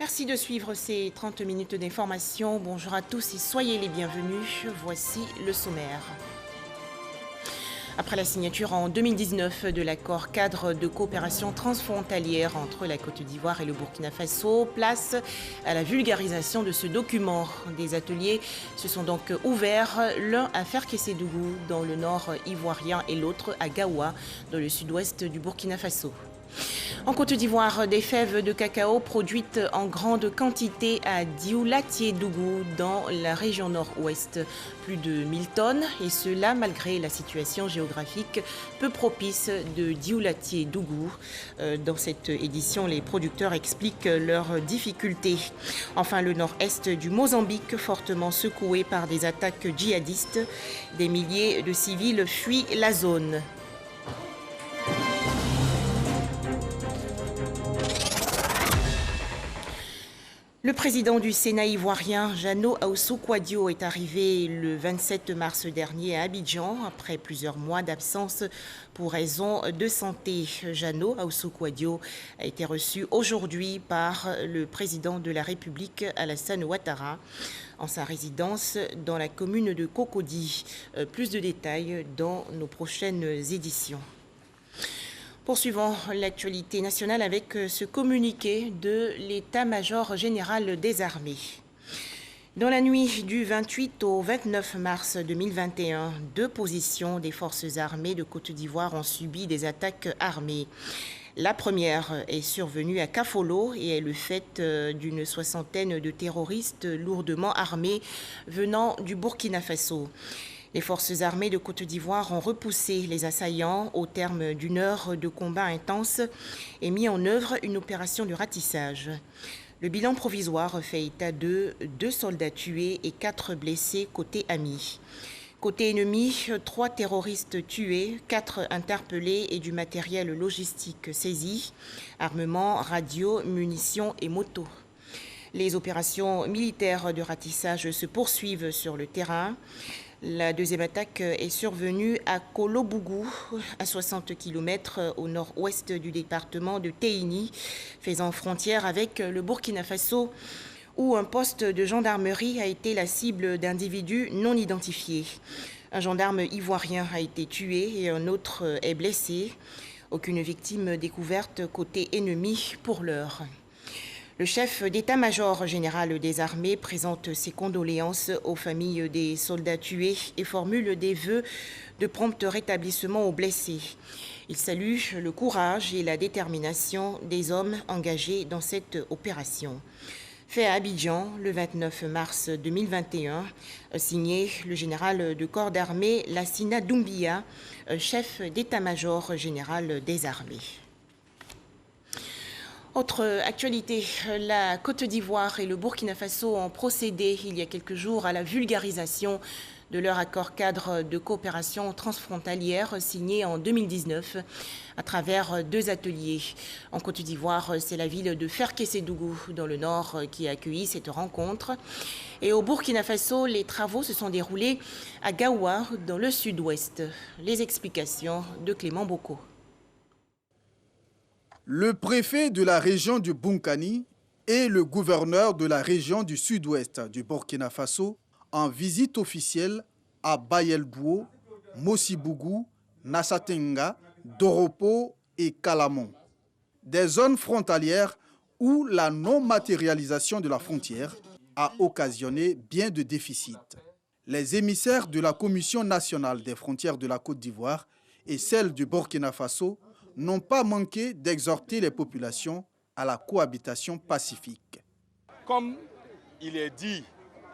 Merci de suivre ces 30 minutes d'information. Bonjour à tous et soyez les bienvenus. Voici le sommaire. Après la signature en 2019 de l'accord cadre de coopération transfrontalière entre la Côte d'Ivoire et le Burkina Faso, place à la vulgarisation de ce document. Des ateliers se sont donc ouverts, l'un à Ferkessédougou dans le nord ivoirien et l'autre à Gaoua dans le sud-ouest du Burkina Faso. En Côte d'Ivoire, des fèves de cacao produites en grande quantité à Dioulatiédougou dans la région nord-ouest. Plus de 1000 tonnes, et cela malgré la situation géographique peu propice de Dioulatiédougou. Dans cette édition, les producteurs expliquent leurs difficultés. Enfin, le nord-est du Mozambique, fortement secoué par des attaques djihadistes. Des milliers de civils fuient la zone. Le président du Sénat ivoirien, Jeannot Ahoussou-Kouadio, est arrivé le 27 mars dernier à Abidjan après plusieurs mois d'absence pour raison de santé. Jeannot Ahoussou-Kouadio a été reçu aujourd'hui par le président de la République, Alassane Ouattara, en sa résidence dans la commune de Cocody. Plus de détails dans nos prochaines éditions. Poursuivons l'actualité nationale avec ce communiqué de l'état-major général des armées. Dans la nuit du 28 au 29 mars 2021, deux positions des forces armées de Côte d'Ivoire ont subi des attaques armées. La première est survenue à Kafolo et est le fait d'une soixantaine de terroristes lourdement armés venant du Burkina Faso. Les forces armées de Côte d'Ivoire ont repoussé les assaillants au terme d'une heure de combat intense et mis en œuvre une opération de ratissage. Le bilan provisoire fait état de 2 soldats tués et 4 blessés côté ami. Côté ennemi, 3 terroristes tués, 4 interpellés et du matériel logistique saisi, armement, radio, munitions et motos. Les opérations militaires de ratissage se poursuivent sur le terrain. La deuxième attaque est survenue à Kolobougou, à 60 km au nord-ouest du département de Téini, faisant frontière avec le Burkina Faso, où un poste de gendarmerie a été la cible d'individus non identifiés. Un gendarme ivoirien a été tué et un autre est blessé. Aucune victime découverte côté ennemi pour l'heure. Le chef d'état-major général des armées présente ses condoléances aux familles des soldats tués et formule des vœux de prompt rétablissement aux blessés. Il salue le courage et la détermination des hommes engagés dans cette opération. Fait à Abidjan le 29 mars 2021, signé le général de corps d'armée Lassina Doumbia, chef d'état-major général des armées. Autre actualité, la Côte d'Ivoire et le Burkina Faso ont procédé il y a quelques jours à la vulgarisation de leur accord cadre de coopération transfrontalière signé en 2019 à travers 2 ateliers. En Côte d'Ivoire, c'est la ville de Ferkessédougou dans le nord qui a accueilli cette rencontre. Et au Burkina Faso, les travaux se sont déroulés à Gaoua dans le sud-ouest. Les explications de Clément Boko. Le préfet de la région du Bunkani et le gouverneur de la région du sud-ouest du Burkina Faso en visite officielle à Bayeldouo, Mossibougou, Nassatenga, Doropo et Kalamon. Des zones frontalières où la non-matérialisation de la frontière a occasionné bien de déficits. Les émissaires de la Commission nationale des frontières de la Côte d'Ivoire et celle du Burkina Faso n'ont pas manqué d'exhorter les populations à la cohabitation pacifique. Comme il est dit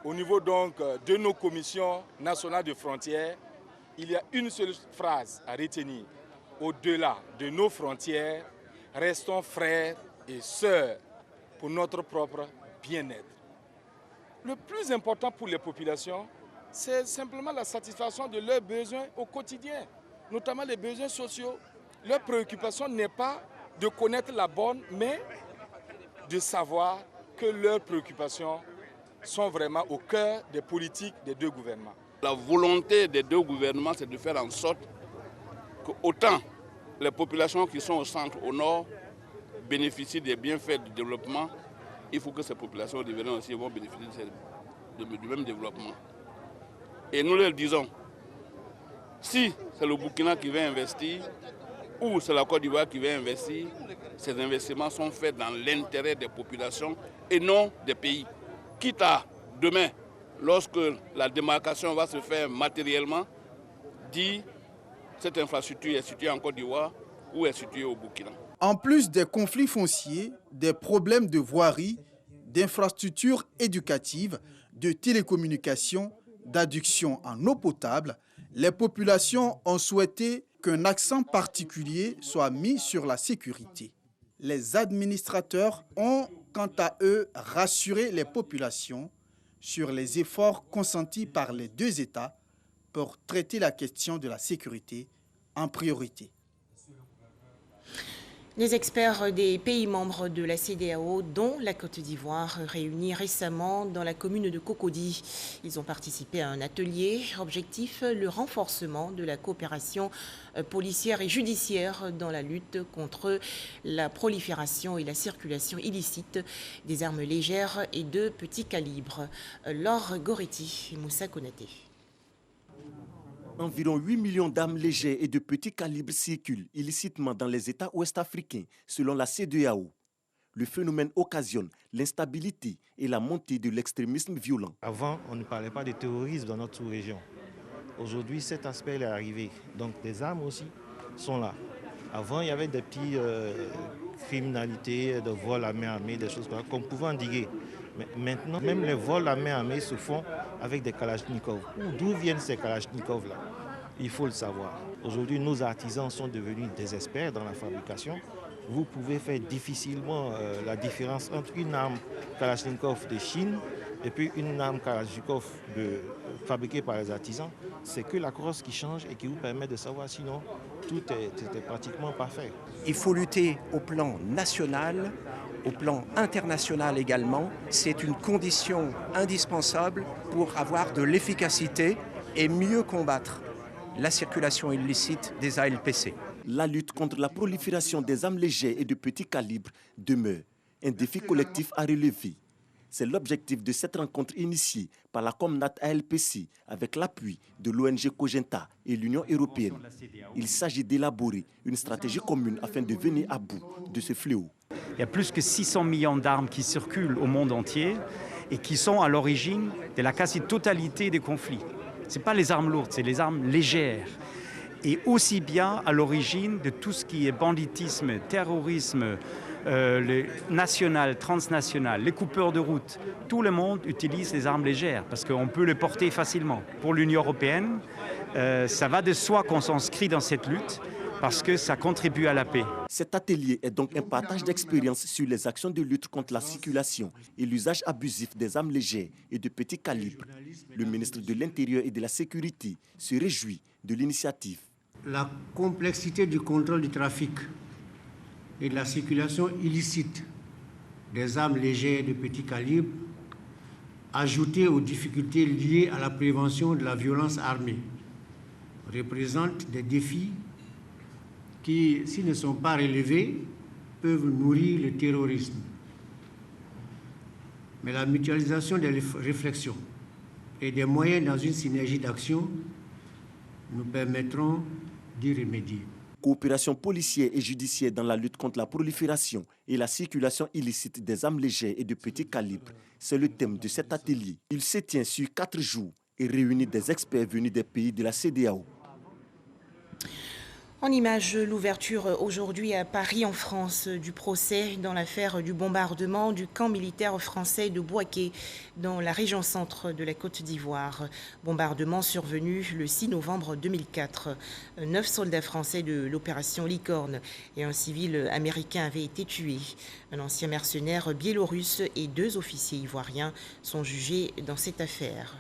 au niveau donc de nos commissions nationales de frontières, il y a une seule phrase à retenir. Au-delà de nos frontières, restons frères et sœurs pour notre propre bien-être. Le plus important pour les populations, c'est simplement la satisfaction de leurs besoins au quotidien, notamment les besoins sociaux. Leur préoccupation n'est pas de connaître la bonne, mais de savoir que leurs préoccupations sont vraiment au cœur des politiques des 2 gouvernements. La volonté des 2 gouvernements, c'est de faire en sorte que autant les populations qui sont au centre, au nord, bénéficient des bienfaits du développement, il faut que ces populations riveraines aussi vont bénéficier du même développement. Et nous leur disons, si c'est le Burkina qui va investir, ou c'est la Côte d'Ivoire qui va investir, ces investissements sont faits dans l'intérêt des populations et non des pays. Quitte à demain, lorsque la démarcation va se faire matériellement, dire cette infrastructure est située en Côte d'Ivoire ou est située au Burkina. En plus des conflits fonciers, des problèmes de voirie, d'infrastructures éducatives, de télécommunications, d'adduction en eau potable, les populations ont souhaité qu'un accent particulier soit mis sur la sécurité. Les administrateurs ont, quant à eux, rassuré les populations sur les efforts consentis par les deux États pour traiter la question de la sécurité en priorité. Les experts des pays membres de la CEDEAO, dont la Côte d'Ivoire, réunis récemment dans la commune de Cocody. Ils ont participé à un atelier. Objectif, le renforcement de la coopération policière et judiciaire dans la lutte contre la prolifération et la circulation illicite des armes légères et de petit calibre. Laure Goretti et Moussa Konaté. Environ 8 millions d'armes légères et de petit calibre circulent illicitement dans les États ouest-africains, selon la CEDEAO. Le phénomène occasionne l'instabilité et la montée de l'extrémisme violent. Avant, on ne parlait pas de terrorisme dans notre sous-région. Aujourd'hui, cet aspect est arrivé. Donc, les armes aussi sont là. Avant, il y avait des petites criminalités, de vols à main armée, des choses comme ça, qu'on pouvait endiguer. Mais maintenant, même les vols à main armée se font avec des kalachnikovs. D'où viennent ces kalachnikovs-là? Il faut le savoir. Aujourd'hui, nos artisans sont devenus des experts dans la fabrication. Vous pouvez faire difficilement la différence entre une arme kalachnikov de Chine et puis une arme kalachnikov fabriquée par les artisans. C'est que la crosse qui change et qui vous permet de savoir, sinon tout est pratiquement parfait. Il faut lutter au plan national, au plan international également. C'est une condition indispensable pour avoir de l'efficacité et mieux combattre la circulation illicite des ALPC. La lutte contre la prolifération des armes légères et de petit calibre demeure un défi collectif à relever. C'est l'objectif de cette rencontre initiée par la Comnat ALPC avec l'appui de l'ONG Cogenta et l'Union européenne. Il s'agit d'élaborer une stratégie commune afin de venir à bout de ce fléau. Il y a plus que 600 millions d'armes qui circulent au monde entier et qui sont à l'origine de la quasi-totalité des conflits. Ce n'est pas les armes lourdes, c'est les armes légères. Et aussi bien à l'origine de tout ce qui est banditisme, terrorisme, le national, transnational, les coupeurs de route. Tout le monde utilise les armes légères parce qu'on peut les porter facilement. Pour l'Union européenne, ça va de soi qu'on s'inscrit dans cette lutte parce que ça contribue à la paix. Cet atelier est donc un partage d'expériences sur les actions de lutte contre la circulation et l'usage abusif des armes légères et de petit calibre. Le ministre de l'Intérieur et de la Sécurité se réjouit de l'initiative. La complexité du contrôle du trafic et de la circulation illicite des armes légères de petit calibre, ajoutée aux difficultés liées à la prévention de la violence armée, représente des défis qui, s'ils ne sont pas relevés, peuvent nourrir le terrorisme. Mais la mutualisation des réflexions et des moyens dans une synergie d'action nous permettront d'y remédier. Coopération policière et judiciaire dans la lutte contre la prolifération et la circulation illicite des armes légères et de petit calibre, c'est le thème de cet atelier. Il se tient sur 4 jours et réunit des experts venus des pays de la CEDEAO. En image, l'ouverture aujourd'hui à Paris, en France, du procès dans l'affaire du bombardement du camp militaire français de Bouaké, dans la région centre de la Côte d'Ivoire. Bombardement survenu le 6 novembre 2004. 9 soldats français de l'opération Licorne et un civil américain avaient été tués. Un ancien mercenaire biélorusse et 2 officiers ivoiriens sont jugés dans cette affaire.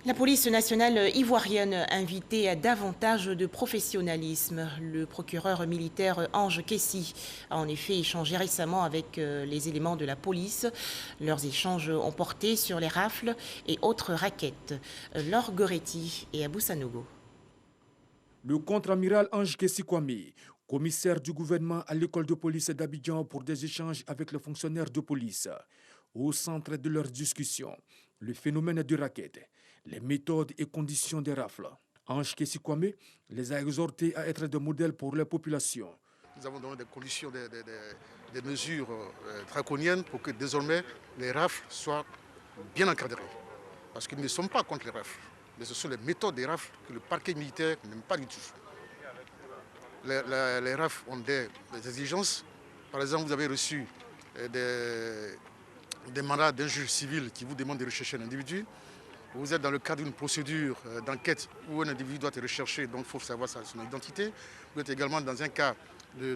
La police nationale ivoirienne invitée à davantage de professionnalisme. Le procureur militaire Ange Kessi a en effet échangé récemment avec les éléments de la police. Leurs échanges ont porté sur les rafles et autres raquettes. Laure Goretti et Abou Sanogo. Le contre-amiral Ange Kessi Kwame, commissaire du gouvernement à l'école de police d'Abidjan pour des échanges avec les fonctionnaires de police. Au centre de leur discussion, le phénomène du racket, les méthodes et conditions des rafles. Ange Kessi Kwame les a exhortés à être des modèles pour les populations. Nous avons donné des conditions, des mesures draconiennes pour que désormais les rafles soient bien encadrés. Parce que nous ne sommes pas contre les rafles, mais ce sont les méthodes des rafles que le parquet militaire n'aime pas du tout. Les rafles ont des exigences. Par exemple, vous avez reçu des mandats d'un juge civil qui vous demande de rechercher un individu. Vous êtes dans le cadre d'une procédure d'enquête où un individu doit être recherché, donc il faut savoir son identité. Vous êtes également dans un cas de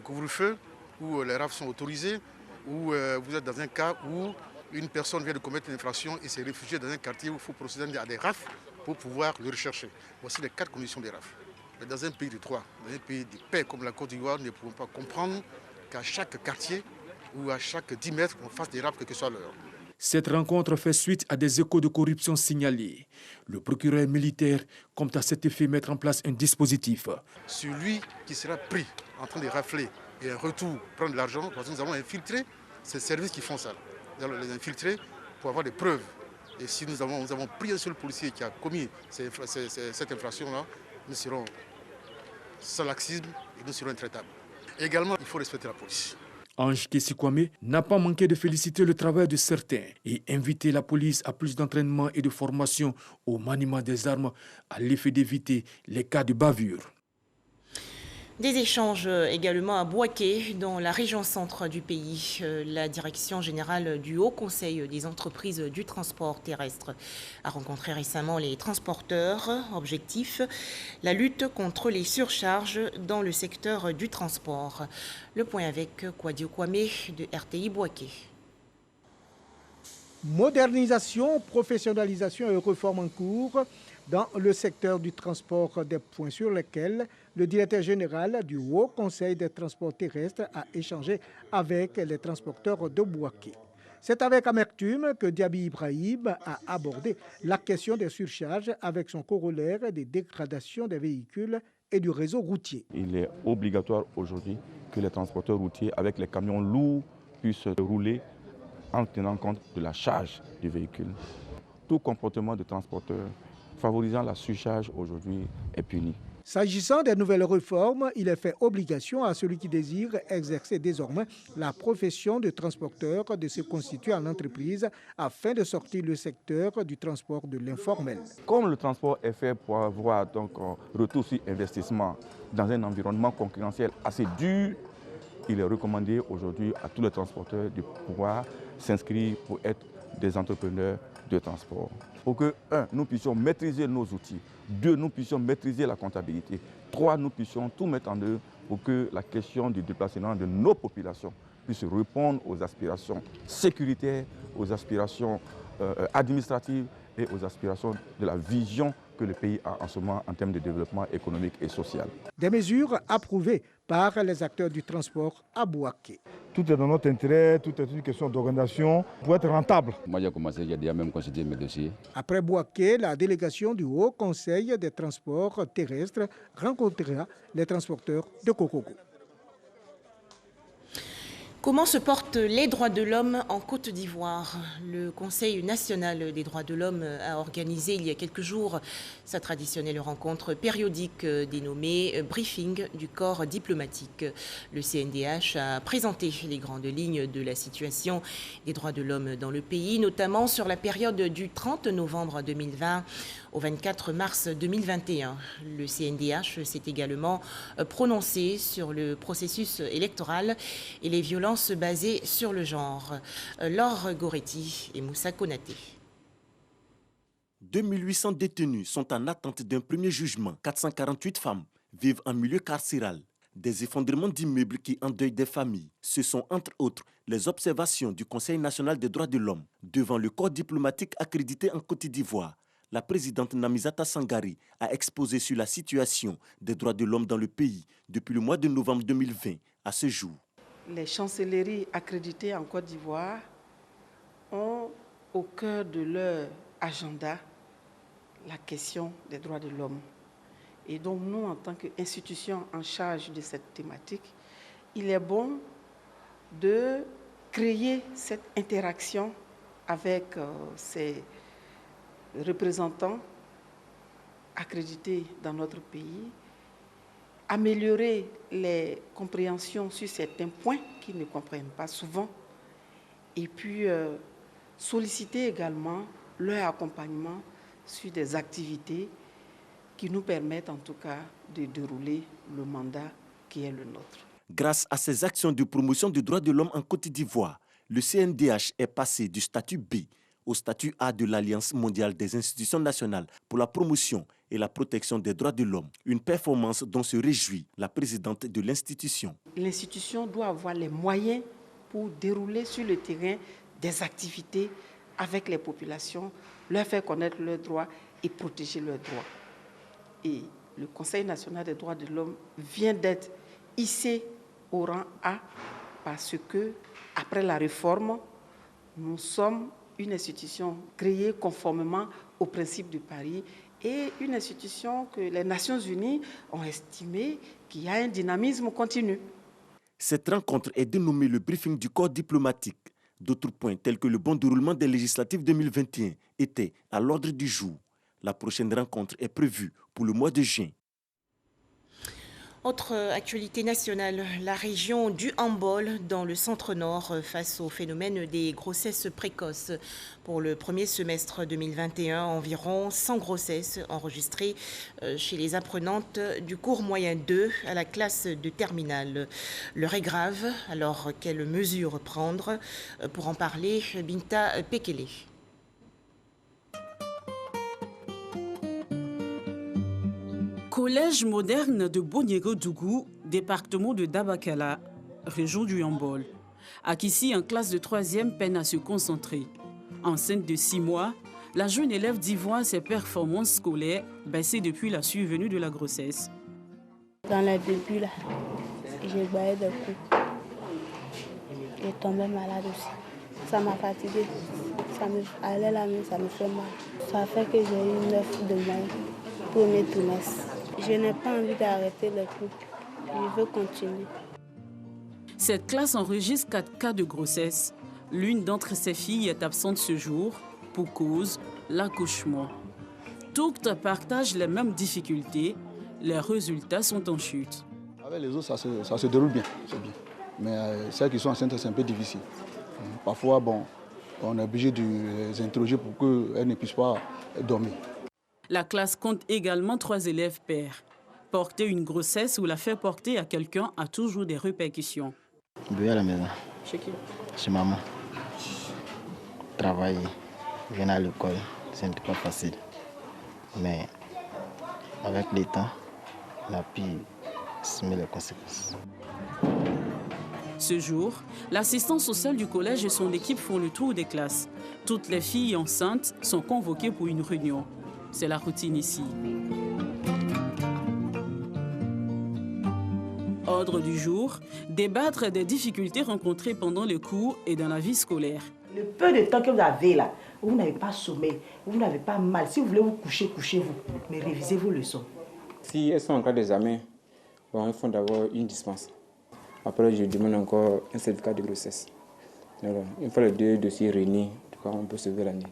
couvre-feu où les rafles sont autorisés, ou vous êtes dans un cas où une personne vient de commettre une infraction et s'est réfugiée dans un quartier où il faut procéder à des rafles pour pouvoir le rechercher. Voici les 4 conditions des rafles. Mais dans un pays de droit, dans un pays de paix comme la Côte d'Ivoire, nous ne pouvons pas comprendre qu'à chaque quartier ou à chaque 10 mètres, on fasse des rafles, quelle que soit l'heure. Cette rencontre fait suite à des échos de corruption signalés. Le procureur militaire compte à cet effet mettre en place un dispositif. Celui qui sera pris en train de rafler et en retour prendre de l'argent, parce que nous avons infiltré ces services qui font ça. Nous allons les infiltrer pour avoir des preuves. Et si nous avons pris un seul policier qui a commis cette infraction-là, nous serons sans laxisme et nous serons intraitables. Également, il faut respecter la police. Ange Kessi Kwame n'a pas manqué de féliciter le travail de certains et inviter la police à plus d'entraînement et de formation au maniement des armes à l'effet d'éviter les cas de bavure. Des échanges également à Bouaké, dans la région centre du pays. La direction générale du Haut Conseil des entreprises du transport terrestre a rencontré récemment les transporteurs. Objectif, la lutte contre les surcharges dans le secteur du transport. Le point avec Kwadio Kwame de RTI Bouaké. Modernisation, professionnalisation et réforme en cours dans le secteur du transport, des points sur lesquels le directeur général du Haut Conseil des transports terrestres a échangé avec les transporteurs de Bouaké. C'est avec amertume que Diaby Ibrahim a abordé la question des surcharges avec son corollaire des dégradations des véhicules et du réseau routier. Il est obligatoire aujourd'hui que les transporteurs routiers avec les camions lourds puissent rouler en tenant compte de la charge du véhicule. Tout comportement de transporteur favorisant la surcharge aujourd'hui est puni. S'agissant des nouvelles réformes, il est fait obligation à celui qui désire exercer désormais la profession de transporteur de se constituer en entreprise afin de sortir le secteur du transport de l'informel. Comme le transport est fait pour avoir donc retour sur investissement dans un environnement concurrentiel assez dur, il est recommandé aujourd'hui à tous les transporteurs de pouvoir s'inscrire pour être des entrepreneurs de transport. Pour que, 1, nous puissions maîtriser nos outils, 2, nous puissions maîtriser la comptabilité, 3, nous puissions tout mettre en œuvre pour que la question du déplacement de nos populations puisse répondre aux aspirations sécuritaires, aux aspirations administratives et aux aspirations de la vision que le pays a en ce moment en termes de développement économique et social. Des mesures approuvées par les acteurs du transport à Bouaké. Tout est dans notre intérêt, tout est une question d'organisation pour être rentable. Moi j'ai commencé, j'ai déjà même considéré mes dossiers. Après Bouaké, la délégation du Haut Conseil des transports terrestres rencontrera les transporteurs de Kokoko. Comment se portent les droits de l'homme en Côte d'Ivoire? Le Conseil national des droits de l'homme a organisé il y a quelques jours sa traditionnelle rencontre périodique dénommée Briefing du corps diplomatique. Le CNDH a présenté les grandes lignes de la situation des droits de l'homme dans le pays, notamment sur la période du 30 novembre 2020 au 24 mars 2021. Le CNDH s'est également prononcé sur le processus électoral et les violences basées sur le genre. Laure Goretti et Moussa Konaté. 2800 détenus sont en attente d'un premier jugement. 448 femmes vivent en milieu carcéral. Des effondrements d'immeubles qui endeuillent des familles. Ce sont entre autres les observations du Conseil national des droits de l'homme devant le corps diplomatique accrédité en Côte d'Ivoire. La présidente Namizata Sangari a exposé sur la situation des droits de l'homme dans le pays depuis le mois de novembre 2020 à ce jour. Les chancelleries accréditées en Côte d'Ivoire ont au cœur de leur agenda la question des droits de l'homme. Et donc nous, en tant qu'institution en charge de cette thématique, il est bon de créer cette interaction avec ces représentants accrédités dans notre pays, améliorer les compréhensions sur certains points qu'ils ne comprennent pas souvent, et puis solliciter également leur accompagnement sur des activités qui nous permettent en tout cas de dérouler le mandat qui est le nôtre. Grâce à ces actions de promotion des droits de l'homme en Côte d'Ivoire, le CNDH est passé du statut B au statut A de l'Alliance mondiale des institutions nationales pour la promotion et la protection des droits de l'homme, une performance dont se réjouit la présidente de l'institution. L'institution doit avoir les moyens pour dérouler sur le terrain des activités avec les populations, leur faire connaître leurs droits et protéger leurs droits. Et le Conseil national des droits de l'homme vient d'être hissé au rang A parce que, après la réforme, nous sommes une institution créée conformément aux principes de Paris et une institution que les Nations Unies ont estimé qu'il y a un dynamisme continu. Cette rencontre est dénommée le briefing du corps diplomatique. D'autres points tels que le bon déroulement des législatives 2021 étaient à l'ordre du jour. La prochaine rencontre est prévue pour le mois de juin. Autre actualité nationale, la région du Hambol dans le centre-nord face au phénomène des grossesses précoces. Pour le premier semestre 2021, environ 100 grossesses enregistrées chez les apprenantes du cours moyen 2 à la classe de terminale. L'heure est grave, alors quelles mesures prendre? Pour en parler, Binta Pekele. Collège moderne de Bonyego-Dougou, département de Dabakala, région du Hambol. Akissi, en classe de 3e, peine à se concentrer. Enceinte de 6 mois, la jeune élève dit voir ses performances scolaires baisser depuis la survenue de la grossesse. Dans le début, là, j'ai baillé des coups. J'ai tombé malade aussi. Ça m'a fatigué. Aller là, ça me fait mal. Ça fait que j'ai eu 9 de moyenne, premier trimestre. Je n'ai pas envie d'arrêter les cours. Je veux continuer. Cette classe enregistre 4 cas de grossesse. L'une d'entre ses filles est absente ce jour pour cause l'accouchement. Toutes partagent les mêmes difficultés. Les résultats sont en chute. Avec les autres, ça se déroule bien, c'est bien. Mais celles qui sont enceintes, c'est un peu difficile. Parfois, on est obligé de les interroger pour qu'elles ne puissent pas dormir. La classe compte également 3 élèves pairs. Porter une grossesse ou la faire porter à quelqu'un a toujours des répercussions. Je à la maison. Chez qui? Chez maman. Travailler, venir à l'école, ce n'est pas facile. Mais avec le temps, la pu assumer les conséquences. Ce jour, l'assistant social du collège et son équipe font le tour des classes. Toutes les filles enceintes sont convoquées pour une réunion. C'est la routine ici. Ordre du jour, débattre des difficultés rencontrées pendant les cours et dans la vie scolaire. Le peu de temps que vous avez là, vous n'avez pas sommeil, vous n'avez pas mal. Si vous voulez vous coucher, couchez-vous, mais révisez vos leçons. Si elles sont en cas d'examen, il faut d'abord une dispense. Après, je demande encore un certificat de grossesse. Alors, une fois les 2 dossiers réunis, en tout cas, on peut sauver l'année.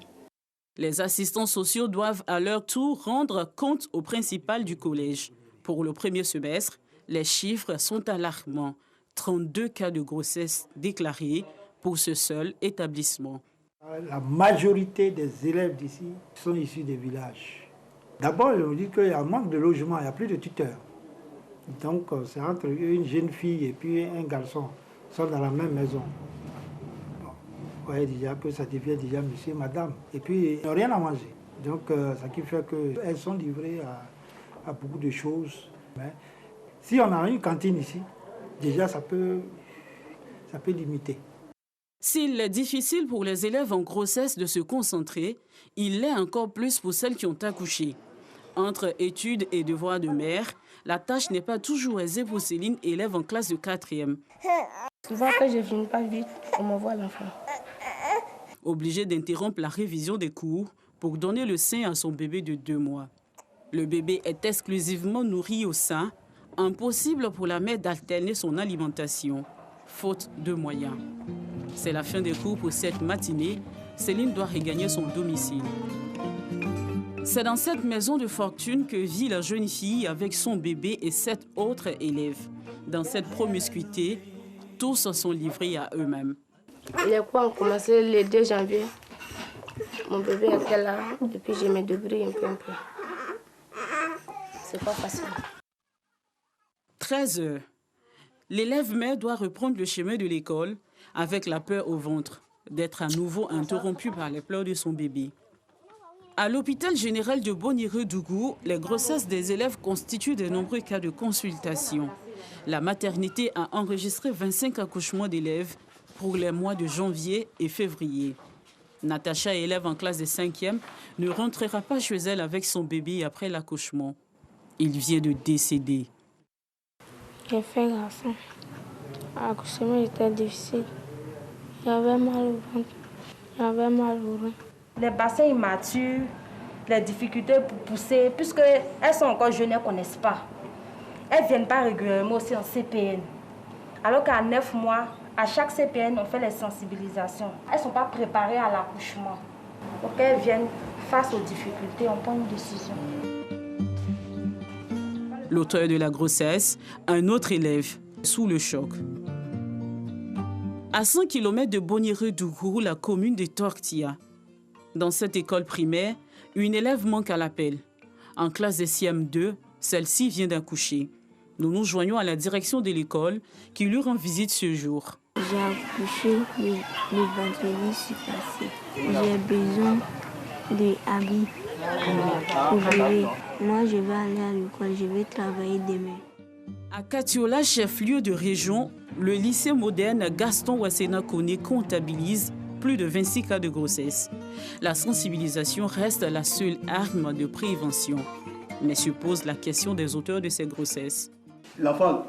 Les assistants sociaux doivent à leur tour rendre compte au principal du collège. Pour le premier semestre, les chiffres sont alarmants. 32 cas de grossesse déclarés pour ce seul établissement. La majorité des élèves d'ici sont issus des villages. D'abord, on dit qu'il y a un manque de logement, il n'y a plus de tuteurs. Donc, c'est entre une jeune fille et puis un garçon, ils sont dans la même maison. Vous voyez déjà que ça devient déjà monsieur, madame. Et puis, ils n'ont rien à manger. Donc, ça qui fait qu'elles sont livrées à beaucoup de choses. Mais si on a une cantine ici, déjà, ça peut limiter. S'il est difficile pour les élèves en grossesse de se concentrer, il l'est encore plus pour celles qui ont accouché. Entre études et devoirs de mère, la tâche n'est pas toujours aisée pour Céline, élève en classe de 4e. Souvent, quand je ne finis pas vite, on m'envoie à l'enfant. Obligée d'interrompre la révision des cours pour donner le sein à son bébé de 2 mois. Le bébé est exclusivement nourri au sein. Impossible pour la mère d'alterner son alimentation, faute de moyens. C'est la fin des cours pour cette matinée. Céline doit regagner son domicile. C'est dans cette maison de fortune que vit la jeune fille avec son bébé et 7 autres élèves. Dans cette promiscuité, tous sont livrés à eux-mêmes. Les cours ont commencé le 2 janvier. Mon bébé était là et puis je me débrouille un peu. C'est pas facile. 13 heures. L'élève mère doit reprendre le chemin de l'école avec la peur au ventre d'être à nouveau interrompue par les pleurs de son bébé. À l'hôpital général de Boniredougou, les grossesses des élèves constituent de nombreux cas de consultation. La maternité a enregistré 25 accouchements d'élèves pour les mois de janvier et février. Natacha, élève en classe de 5e, ne rentrera pas chez elle avec son bébé après l'accouchement. Il vient de décéder. J'ai fait garçon. L'accouchement était difficile. J'avais mal au ventre, j'avais mal au rein. Les bassins immatures, les difficultés pour pousser, puisqu'elles sont encore jeunes, elles ne connaissent pas. Elles ne viennent pas régulièrement aussi en CPN. Alors qu'à 9 mois, à chaque CPN, on fait les sensibilisations. Elles ne sont pas préparées à l'accouchement. Donc elles viennent face aux difficultés, on prend une décision. L'auteur de la grossesse, un autre élève, sous le choc. À 100 km de Boniredougou, la commune de Tortilla. Dans cette école primaire, une élève manque à l'appel. En classe de CM2, celle-ci vient d'accoucher. Nous nous joignons à la direction de l'école qui lui rend visite ce jour. J'ai accouché le vendredi passé. J'ai besoin d'habits pour bébé. Moi, je vais aller à l'école, je vais travailler demain. À Katiola, chef-lieu de région, le lycée moderne Gaston Wassena Koné comptabilise plus de 26 cas de grossesse. La sensibilisation reste la seule arme de prévention. Mais se pose la question des auteurs de ces grossesses. L'enfant,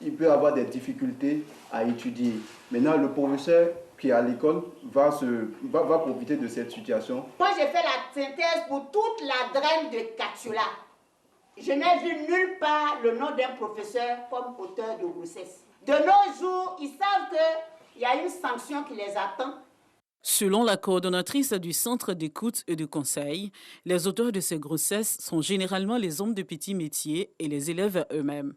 il peut avoir des difficultés à étudier. Maintenant, le professeur qui est à l'école va profiter de cette situation. Moi, j'ai fait la synthèse pour toute la draine de Katiola. Je n'ai vu nulle part le nom d'un professeur comme auteur de grossesse. De nos jours, ils savent qu'il y a une sanction qui les attend. Selon la coordonnatrice du Centre d'écoute et de conseil, les auteurs de ces grossesses sont généralement les hommes de petits métiers et les élèves eux-mêmes.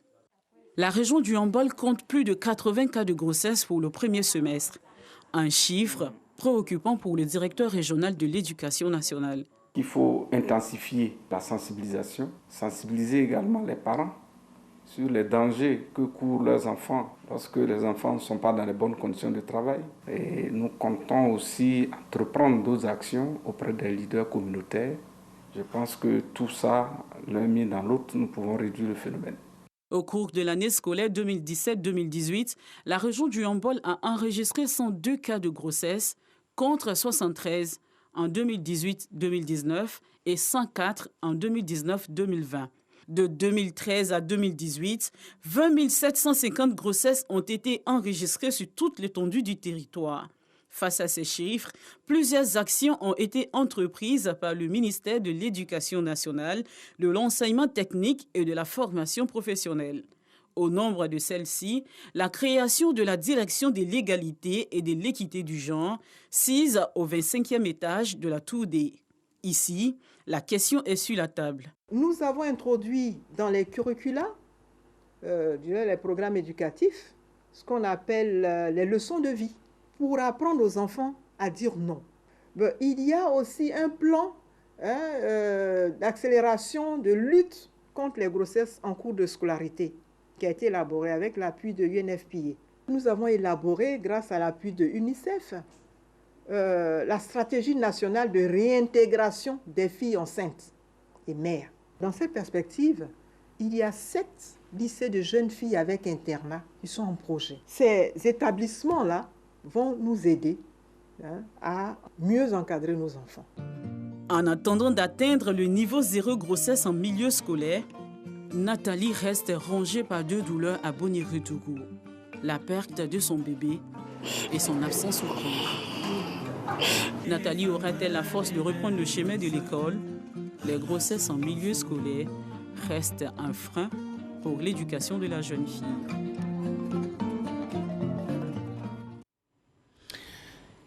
La région du Yambol compte plus de 80 cas de grossesse pour le premier semestre. Un chiffre préoccupant pour le directeur régional de l'éducation nationale. Il faut intensifier la sensibilisation, sensibiliser également les parents sur les dangers que courent leurs enfants lorsque les enfants ne sont pas dans les bonnes conditions de travail. Et nous comptons aussi entreprendre d'autres actions auprès des leaders communautaires. Je pense que tout ça, l'un mis dans l'autre, nous pouvons réduire le phénomène. Au cours de l'année scolaire 2017-2018, la région du Yambol a enregistré 102 cas de grossesse contre 73 en 2018-2019 et 104 en 2019-2020. De 2013 à 2018, 20 750 grossesses ont été enregistrées sur toute l'étendue du territoire. Face à ces chiffres, plusieurs actions ont été entreprises par le ministère de l'Éducation nationale, de l'enseignement technique et de la formation professionnelle. Au nombre de celles-ci, la création de la direction de l'égalité et de l'équité du genre, sise au 25e étage de la Tour D. Ici, la question est sur la table. Nous avons introduit dans les curricula, les programmes éducatifs, ce qu'on appelle les leçons de vie, pour apprendre aux enfants à dire non. Il y a aussi un plan d'accélération de lutte contre les grossesses en cours de scolarité qui a été élaboré avec l'appui de UNFPA. Nous avons élaboré, grâce à l'appui de UNICEF, la stratégie nationale de réintégration des filles enceintes et mères. Dans cette perspective, il y a 7 lycées de jeunes filles avec internat qui sont en projet. Ces établissements-là vont nous aider à mieux encadrer nos enfants. En attendant d'atteindre le niveau 0 grossesse en milieu scolaire, Nathalie reste rongée par 2 douleurs à Boniredougou. La perte de son bébé et son absence au cours. Nathalie aura-t-elle la force de reprendre le chemin de l'école? les grossesses en milieu scolaire restent un frein pour l'éducation de la jeune fille.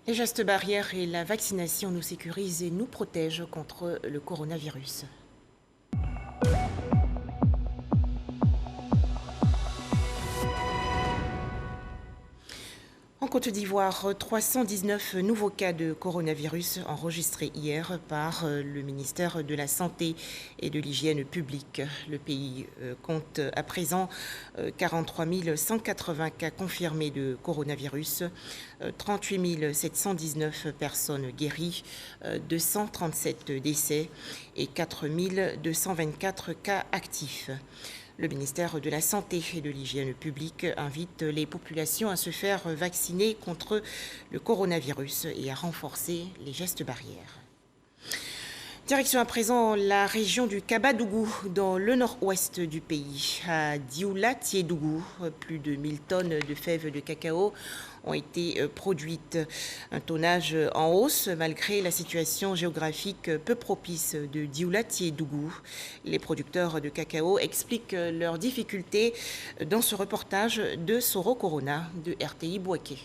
Les gestes barrières et la vaccination nous sécurisent et nous protègent contre le coronavirus. En Côte d'Ivoire, 319 nouveaux cas de coronavirus enregistrés hier par le ministère de la Santé et de l'Hygiène publique. Le pays compte à présent 43 180 cas confirmés de coronavirus, 38 719 personnes guéries, 237 décès et 4 224 cas actifs. Le ministère de la Santé et de l'Hygiène publique invite les populations à se faire vacciner contre le coronavirus et à renforcer les gestes barrières. Direction à présent la région du Kabadougou, dans le nord-ouest du pays. À Dioula-Tiédougou, plus de 1000 tonnes de fèves de cacao ont été produites. Un tonnage en hausse malgré la situation géographique peu propice de Dioula-Tiédougou. Les producteurs de cacao expliquent leurs difficultés dans ce reportage de Soro Corona de RTI Bouaké.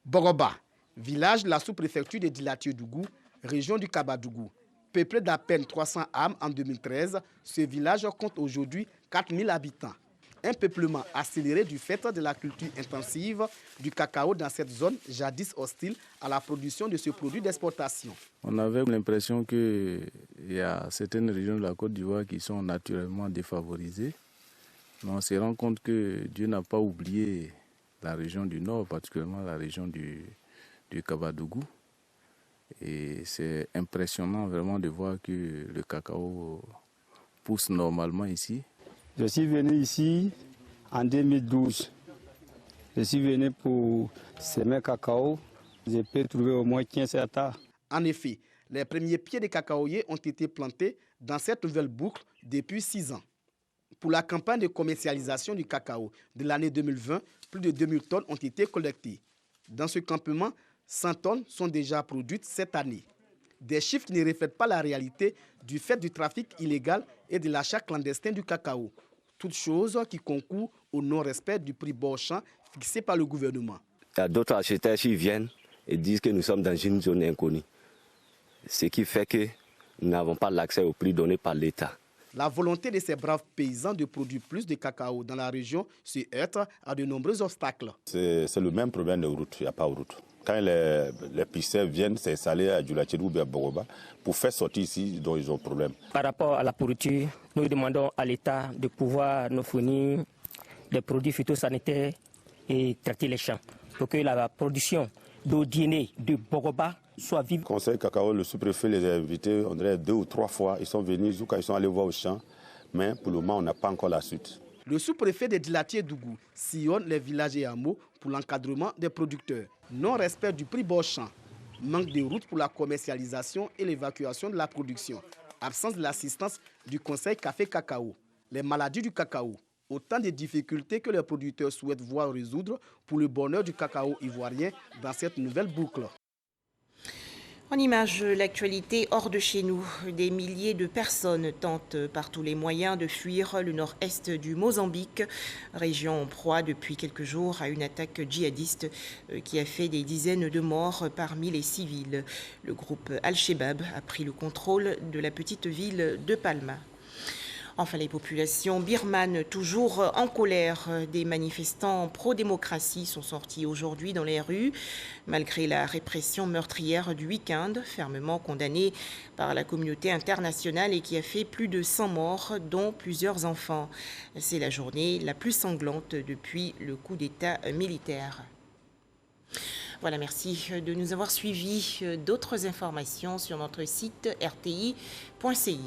Boroba, village de la sous-préfecture de Dioula-Tiédougou, région du Kabadougou. Peuplé d'à peine 300 âmes en 2013, ce village compte aujourd'hui 4000 habitants. Un peuplement accéléré du fait de la culture intensive du cacao dans cette zone jadis hostile à la production de ce produit d'exportation. On avait l'impression qu'il y a certaines régions de la Côte d'Ivoire qui sont naturellement défavorisées. Mais on se rend compte que Dieu n'a pas oublié la région du Nord, particulièrement la région du Kabadougou. Et c'est impressionnant vraiment de voir que le cacao pousse normalement ici. Je suis venu ici en 2012. Je suis venu pour semer cacao. Je peux trouver au moins 15 hectares. En effet, les premiers pieds de cacaoyers ont été plantés dans cette nouvelle boucle depuis 6 ans. Pour la campagne de commercialisation du cacao de l'année 2020, plus de 2000 tonnes ont été collectées. Dans ce campement, 100 tonnes sont déjà produites cette année. Des chiffres qui ne reflètent pas la réalité du fait du trafic illégal et de l'achat clandestin du cacao. Toutes choses qui concourent au non-respect du prix Borchamp fixé par le gouvernement. Il y a d'autres acheteurs qui viennent et disent que nous sommes dans une zone inconnue. Ce qui fait que nous n'avons pas l'accès au prix donné par l'État. La volonté de ces braves paysans de produire plus de cacao dans la région se heurte à de nombreux obstacles. C'est le même problème de route, il n'y a pas de route. Quand les pisteurs viennent s'installer à Dioula-Tiédougou ou à Boroba, pour faire sortir ici, donc ils ont problème. Par rapport à la pourriture, nous demandons à l'État de pouvoir nous fournir des produits phytosanitaires et traiter les champs pour que la production d'eau dîner de Boroba soit vive. Conseil cacao, le sous-préfet les a invités, on dirait 2 ou 3 fois. Ils sont venus, ils sont allés voir au champ, mais pour le moment, on n'a pas encore la suite. Le sous-préfet de Dioula-Tiédougou sillonne les villages et hameaux pour l'encadrement des producteurs. Non-respect du prix Borchamp, manque de routes pour la commercialisation et l'évacuation de la production, absence de l'assistance du conseil café-cacao, les maladies du cacao, autant de difficultés que les producteurs souhaitent voir résoudre pour le bonheur du cacao ivoirien dans cette nouvelle boucle. En image, l'actualité hors de chez nous. Des milliers de personnes tentent par tous les moyens de fuir le nord-est du Mozambique, région en proie depuis quelques jours à une attaque djihadiste qui a fait des dizaines de morts parmi les civils. Le groupe Al-Shebab a pris le contrôle de la petite ville de Palma. Enfin, les populations birmanes, toujours en colère, des manifestants pro-démocratie sont sortis aujourd'hui dans les rues, malgré la répression meurtrière du week-end, fermement condamnée par la communauté internationale et qui a fait plus de 100 morts, dont plusieurs enfants. C'est la journée la plus sanglante depuis le coup d'État militaire. Voilà, merci de nous avoir suivis. D'autres informations sur notre site rti.ci.